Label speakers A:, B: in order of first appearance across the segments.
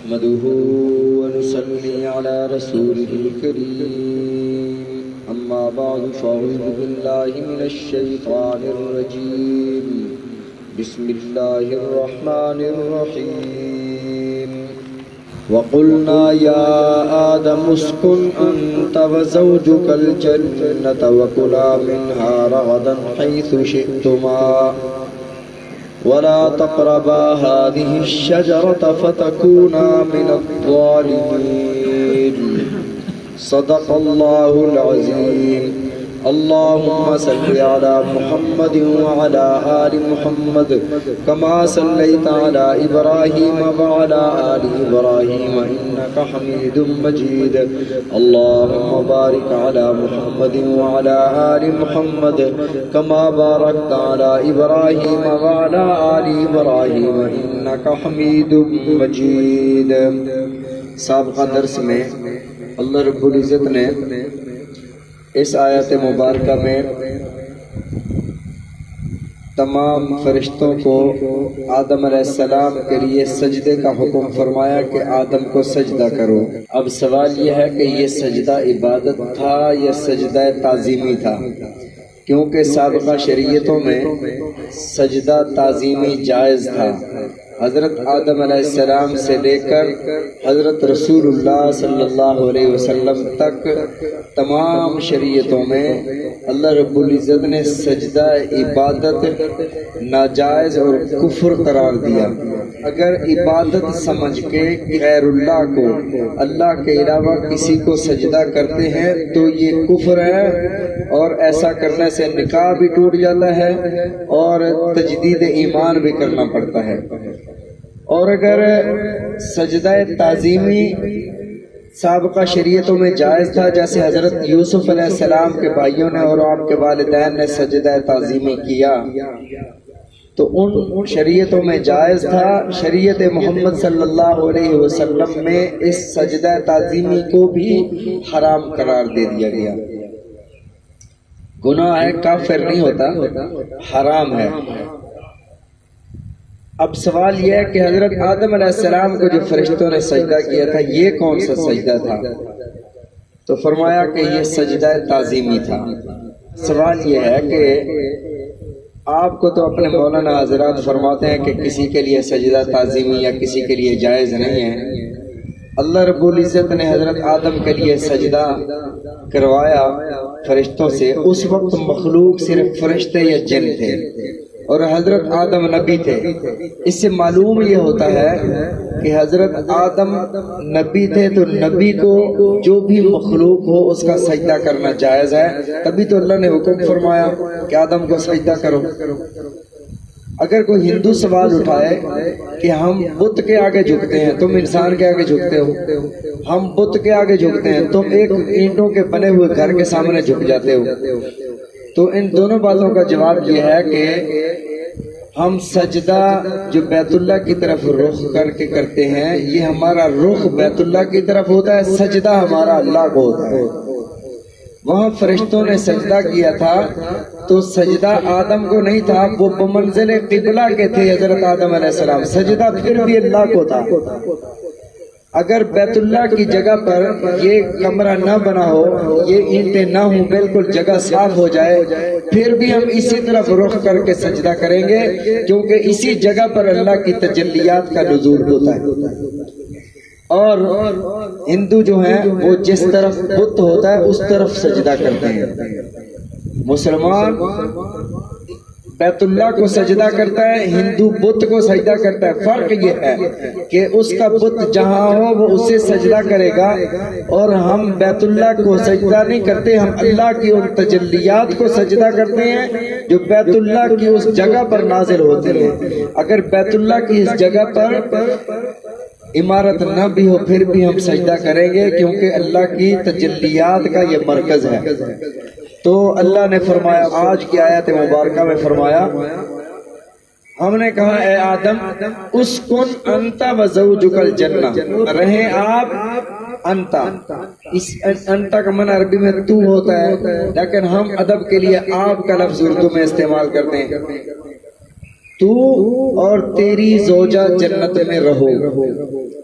A: نحمده ونصلي على رسوله الكريم أما بعد فأعوذ بالله من الشيطان الرجيم بسم الله الرحمن الرحيم وقلنا يا آدم اسكن أنت وزوجك الجنة وكلا منها رغدا حيث شئتما ولا تقربا هذه الشجرة فتكونا من الظالمين صدق الله العظيم اللهم صل على محمد وعلى آل محمد كما صليت على إبراهيم وعلى آل إبراهيم إنك حميد مجيد اللهم بارك على محمد وعلى آل محمد كما باركت على إبراهيم وعلى آل إبراهيم إنك حميد مجيد. سابقہ درس میں اللہ رب العزت نے اس آیت مبارکہ میں تمام فرشتوں کو آدم علیہ السلام کے لیے سجدے کا حکم فرمایا کہ آدم کو سجدہ کرو. اب سوال یہ ہے کہ یہ سجدہ عبادت تھا یا سجدہ تعظیمی تھا، کیونکہ سابقہ شریعتوں میں سجدہ تعظیمی جائز تھا. حضرت آدم علیہ السلام سے لے کر حضرت رسول اللہ صلی اللہ علیہ وسلم تک تمام شریعتوں میں اللہ رب العزت نے سجدہ عبادت ناجائز اور کفر قرار دیا. اگر عبادت سمجھ کے غیر اللہ کو اللہ کے علاوہ کسی کو سجدہ کرتے ہیں تو یہ کفر ہے، اور ایسا کرنے سے نکاح بھی ٹوٹ جاتا ہے اور تجدید ایمان بھی کرنا پڑتا ہے. اور اگر سجدہ تعظیمی سابقہ شریعتوں میں جائز تھا، جیسے حضرت یوسف علیہ السلام کے بھائیوں نے اور آپ کے والدین نے سجدہ تعظیمی کیا، تو ان شریعتوں میں جائز تھا. شریعت محمد صلی اللہ علیہ وسلم میں اس سجدہ تعظیمی کو بھی حرام قرار دے دیا گیا. گناہ ہے، کافر نہیں ہوتا، حرام ہے. اب سوال یہ ہے کہ حضرت آدم علیہ السلام کو جو فرشتوں نے سجدہ کیا تھا یہ کون سا سجدہ تھا؟ تو فرمایا کہ یہ سجدہ تعظیمی تھا. سوال یہ ہے کہ آپ کو تو اپنے مولانا حضرات فرماتے ہیں کہ کسی کے لیے سجدہ تعظیمی یا کسی کے لیے جائز نہیں ہے. اللہ رب العزت نے حضرت آدم کے لیے سجدہ کروایا فرشتوں سے. اس وقت مخلوق صرف فرشتے یا جن تھے اور حضرت آدم نبی تھے. اس سے معلوم یہ ہوتا ہے کہ حضرت آدم نبی تھے تو نبی کو جو بھی مخلوق ہو اس کا سجدہ کرنا جائز ہے. تبھی تو اللہ نے حکم فرمایا کہ آدم کو سجدہ کرو. اگر کوئی ہندو سوال اٹھائے کہ ہم بت کے آگے جھکتے ہیں، تم انسان کے آگے جھکتے ہو، ہم بت کے آگے جھکتے ہیں، تم ایک اینٹوں کے بنے ہوئے گھر کے سامنے جھک جاتے ہو، تو ان دونوں باتوں کا جواب یہ ہے کہ ہم سجدہ جو بیت اللہ کی طرف رخ کر کے کرتے ہیں یہ ہمارا رخ بیت اللہ کی طرف ہوتا ہے، سجدہ ہمارا اللہ کو ہوتا ہے. وہاں فرشتوں نے سجدہ کیا تھا تو سجدہ آدم کو نہیں تھا، وہ بمنزل قبلہ کے تھے حضرت آدم علیہ السلام. سجدہ پھر بھی اللہ کو تھا. اگر بیت اللہ کی جگہ پر یہ کمرہ نہ بنا ہو، یہ اینٹیں نہ ہوں، بالکل جگہ صاف ہو جائے، پھر بھی ہم اسی طرف رخ کر کے سجدہ کریں گے، کیونکہ اسی جگہ پر اللہ کی تجلیات کا نزول ہوتا ہے. اور ہندو جو ہیں وہ جس طرف بت ہوتا ہے اس طرف سجدہ کرتے ہیں. مسلمان بیت اللہ کو سجدہ کرتا ہے، ہندو بت کو سجدہ کرتا ہے. فرق یہ ہے کہ اس کا بت جہاں ہو وہ اسے سجدہ کرے گا، اور ہم بیت اللہ کو سجدہ نہیں کرتے، ہم اللہ کی ان تجلیات کو سجدہ کرتے ہیں جو بیت اللہ کی اس جگہ پر نازل ہوتے ہیں. اگر بیت اللہ کی اس جگہ پر عمارت نہ بھی ہو پھر بھی ہم سجدہ کریں گے، کیونکہ اللہ کی تجلیات کا یہ مرکز ہے. تو اللہ نے فرمایا، آج کی آیت مبارکہ میں فرمایا، ہم نے کہا اے آدم اسکن انتا وزوجک الجنہ، رہیں آپ انتا. اس انتا کا معنی عربی میں تو ہوتا ہے، لیکن ہم ادب کے لیے آپ کا لفظ اردو میں استعمال کرتے ہیں. تو اور تیری زوجہ جنت میں رہو،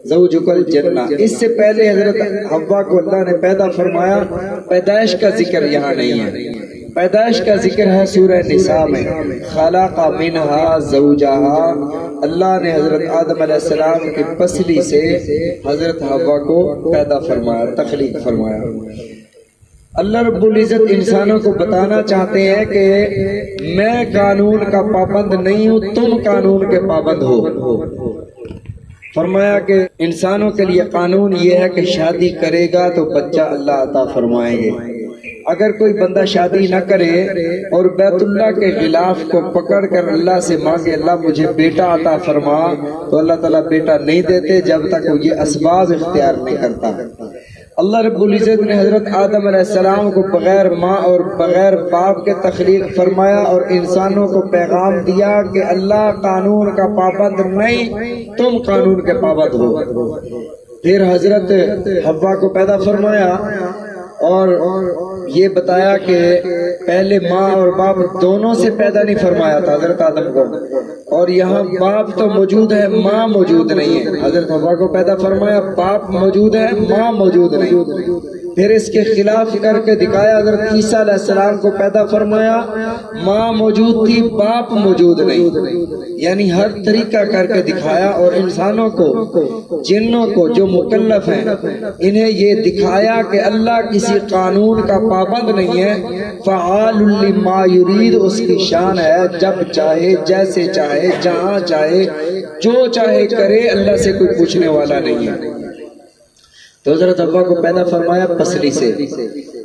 A: زوجک الجنہ۔ اس سے پہلے حضرت حوا کو اللہ نے پیدا فرمایا، پیدائش کا ذکر یہاں نہیں ہے، پیدائش کا ذکر ہے سورہ نساء میں، خلق منہا زوجہا۔ اللہ نے حضرت آدم علیہ السلام کی پسلی سے حضرت حوا کو پیدا فرمایا، تخلیق فرمایا۔ اللہ رب العزت انسانوں کو بتانا چاہتے ہیں کہ میں قانون کا پابند نہیں ہوں، تم قانون کے پابند ہو۔ فرمایا کہ انسانوں کے لیے قانون یہ ہے کہ شادی کرے گا تو بچہ اللہ عطا فرمائیں گے۔ اگر کوئی بندہ شادی نہ کرے اور بیت اللہ کے غلاف کو پکڑ کر اللہ سے مانگے اللہ مجھے بیٹا عطا فرما، تو اللہ تعالیٰ بیٹا نہیں دیتے جب تک وہ یہ اسباب اختیار نہیں کرتا۔ اللہ رب العزت نے حضرت آدم علیہ السلام کو بغیر ماں اور بغیر باپ کے تخلیق فرمایا اور انسانوں کو پیغام دیا کہ اللہ قانون کا پابند نہیں، تم قانون کے پابند ہو۔ پھر حضرت حوا کو پیدا فرمایا اور یہ بتایا کہ پہلے ماں اور باپ دونوں سے پیدا نہیں فرمایا تھا حضرت آدم کو، اور یہاں باپ تو موجود ہے ماں موجود نہیں ہے۔ حضرت حوا کو پیدا فرمایا، باپ موجود ہے ماں موجود نہیں۔ پھر اس کے خلاف کر کے دکھایا، حضرت عیسیٰ علیہ السلام کو پیدا فرمایا، ماں موجود تھی باپ موجود نہیں، یعنی ہر طریقہ کر کے دکھایا۔ اور انسانوں کو، جنوں کو جو مکلف ہیں، انہیں یہ دکھایا کہ اللہ کسی قانون کا پابند نہیں ہے، فعال لما یرید اس کی شان ہے، جب چاہے جیسے چاہے جہاں چاہے جو چاہے کرے، اللہ سے کوئی پوچھنے والا نہیں ہے۔ تو حضرت حوا کو پیدا فرمایا پسلی سے،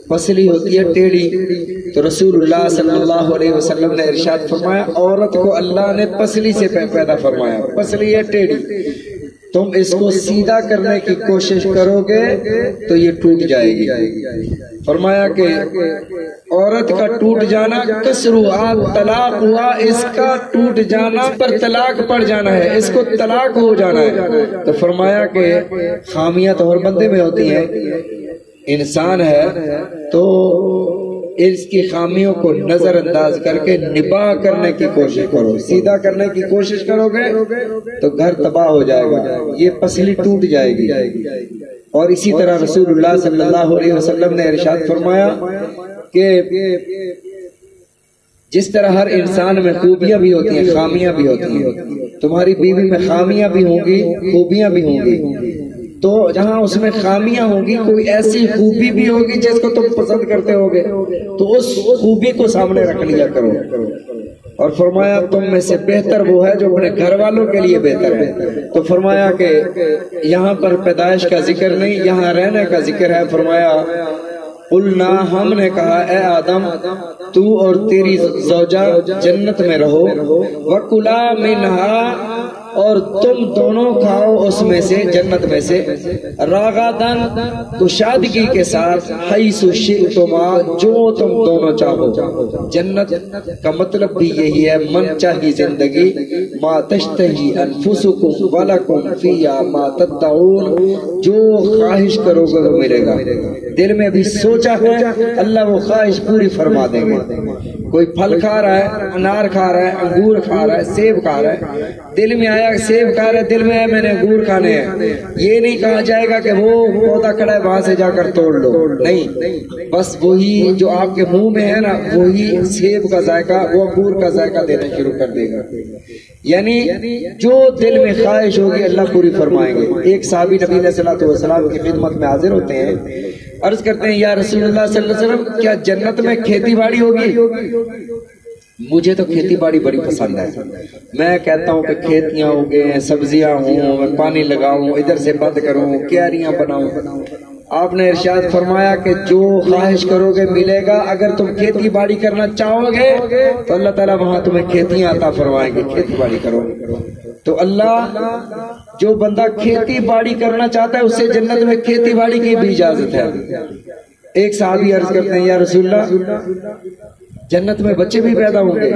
A: پسلی ہوتی ہے ٹیڑھی، تو رسول اللہ صلی اللہ علیہ وسلم نے ارشاد فرمایا عورت کو اللہ نے پسلی سے پیدا فرمایا، پسلی ہے ٹیڑھی، تم اس کو سیدھا کرنے کی کوشش کرو گے تو یہ ٹوٹ جائے گی۔ فرمایا کہ عورت کا ٹوٹ جانا کسرها طلاق ہوا، اس کا ٹوٹ جانا پر طلاق پڑ جانا ہے، اس کو طلاق ہو جانا ہے۔ تو فرمایا کہ خامیاں تو ہر بندے میں ہوتی ہیں، انسان ہے تو اس کی خامیوں کو نظر انداز کر کے نباہ کرنے کی کوشش کرو، سیدھا کرنے کی کوشش کرو گے تو گھر تباہ ہو جائے گا، یہ پسلی ٹوٹ جائے گی۔ اور اسی طرح رسول اللہ صلی اللہ علیہ وسلم نے ارشاد فرمایا کہ جس طرح ہر انسان میں خوبیاں بھی ہوتی ہیں خامیاں بھی ہوتی ہیں، تمہاری بیوی میں خامیاں بھی ہوں گی خوبیاں بھی ہوں گی، تو جہاں اس میں خامیاں ہوں گی کوئی ایسی خوبی بھی ہوگی جس کو تم پسند کرتے ہوگے، تو اس خوبی کو سامنے رکھ لیا کرو۔ اور فرمایا تم میں سے بہتر وہ ہے جو اپنے گھر والوں کے لیے بہتر ہے۔ تو فرمایا کہ یہاں پر پیدائش کا ذکر نہیں، یہاں رہنے کا ذکر ہے۔ فرمایا قلنا، ہم نے کہا اے آدم تو اور تیری زوجہ جنت میں رہو، وَكُلَا مِنْهَا، اور تم دونوں کھاؤ اس میں سے، جنت میں سے، راغدن، کشادگی کے ساتھ، حیث شئتما، جو تم دونوں چاہو۔ جنت کا مطلب بھی یہی ہے، من چاہی زندگی، ما تشتہی انفسکم ولکم فیہا ما تدعون، جو خواہش کرو گے وہ ملے گا۔ دل میں بھی سوچا ہے اللہ وہ خواہش پوری فرما دیں گے۔ کوئی پھل کھا رہا ہے، انار کھا رہا ہے، انگور کھا رہا ہے، سیب کھا رہا ہے، دل میں آیا سیب کھا رہا ہے، دل میں آیا میں نے انگور کھانے ہیں، یہ نہیں کہا جائے گا کہ وہ پودا کھڑا ہے وہاں سے جا کر توڑ لو، نہیں، بس وہی جو آپ کے منہ میں ہے نا وہی سیب کا ذائقہ، وہ انگور کا ذائقہ دینا شروع کر دے گا۔ یعنی جو دل میں خواہش ہوگی اللہ پوری فرمائیں گے۔ ایک صحابی نبی علیہ الصلوۃ والسلام کی خدمت میں حاضر ہوتے ہیں، عرض کرتے ہیں یا رسول اللہ صلی اللہ علیہ وسلم کیا جنت میں کھیتی باڑی ہوگی؟ مجھے تو کھیتی باڑی بڑی پسند ہے، میں کہتا ہوں کہ کھیتیاں ہوگئے، سبزیاں ہوں، میں پانی لگاؤں، ادھر سے بند کروں، کیاریاں بناؤں۔ آپ نے ارشاد فرمایا کہ جو خواہش کرو گے ملے گا، اگر تم کھیتی باڑی کرنا چاہو گے تو اللہ تعالیٰ وہاں تمہیں کھیتیاں عطا فرمائیں گے، کھیتی باڑی کرو۔ تو اللہ جو بندہ کھیتی باڑی کرنا چاہتا ہے اس سے جنت میں کھیتی باڑی کی بھی اجازت ہے۔ ایک صحابی عرض کرتے ہیں یا رسول اللہ جنت میں بچے بھی پیدا ہوں گے؟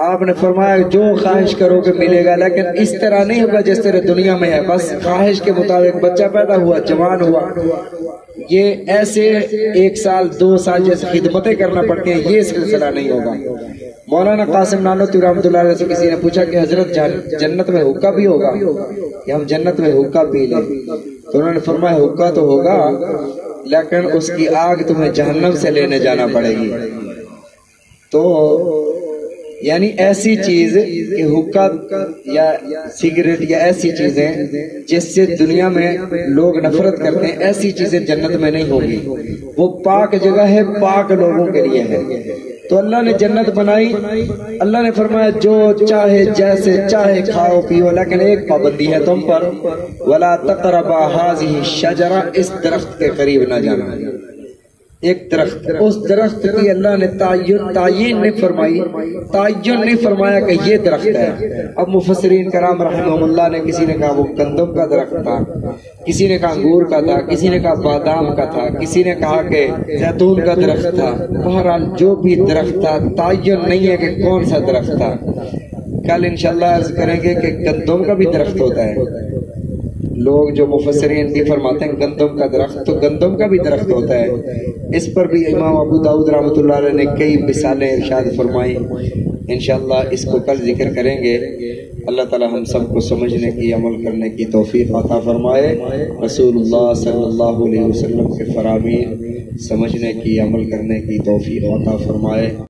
A: آپ نے فرمایا جو خواہش کرو گے ملے گا، لیکن اس طرح نہیں ہوگا جس طرح دنیا میں ہے، بس خواہش کے مطابق بچہ پیدا ہوا، جوان ہوا، یہ ایسے 1 سال 2 سال جیسے خدمتیں کرنا پڑتی ہیں، یہ سلسلہ نہیں ہوگا۔ مولانا قاسم نانوتوی رحمۃ اللہ علیہ سے کسی نے پوچھا کہ حضرت جنت میں حقہ بھی ہوگا کہ ہم جنت میں حقہ پی لیں؟ تو انہوں نے فرمایا حقہ تو ہوگا لیکن اس کی آگ تمہیں جہنم سے لینے جانا پڑے گی۔ تو یعنی ایسی چیز کہ حقہ یا سگریٹ یا ایسی چیزیں جس سے دنیا میں لوگ نفرت کرتے ہیں، ایسی چیزیں جنت میں نہیں ہوگی۔ وہ پاک جگہ ہے، پاک لوگوں کے لیے ہے۔ تو اللہ نے جنت بنائی، اللہ نے فرمایا جو چاہے جیسے چاہے کھاؤ پیو، لیکن ایک پابندی ہے تم پر، وَلَا تَقْرَبَا هَٰذِهِ الشَّجَرَةَ، اس درخت کے قریب نہ جانا۔ ایک درخت، اس درخت کی اللہ نے تعین نہیں فرمائی، تعین نہیں فرمایا کہ یہ درخت ہے۔ اب مفسرین کرام رحمہم اللہ نے کسی نے کہا وہ گندم کا درخت تھا، کسی نے کہا انگور کا تھا، کسی نے کہا بادام کا تھا، کسی نے کہا کہ زیتون کا درخت تھا۔ بہرحال جو بھی درخت تھا تعین نہیں ہے کہ کون سا درخت تھا۔ کل انشاءاللہ عرض کریں گے کہ گندم کا بھی درخت ہوتا ہے۔ لوگ جو مفسرین بھی فرماتے ہیں گندم کا درخت، تو گندم کا بھی درخت ہوتا ہے۔ اس پر بھی امام ابو داؤد رحمۃ اللہ علیہ نے کئی مثالیں ارشاد فرمائی۔ انشاءاللہ اس کو کل ذکر کریں گے۔ اللہ تعالی ہم سب کو سمجھنے کی، عمل کرنے کی توفیق عطا فرمائے۔ رسول اللہ صلی اللہ علیہ وسلم کے فرامین سمجھنے کی، عمل کرنے کی توفیق عطا فرمائے۔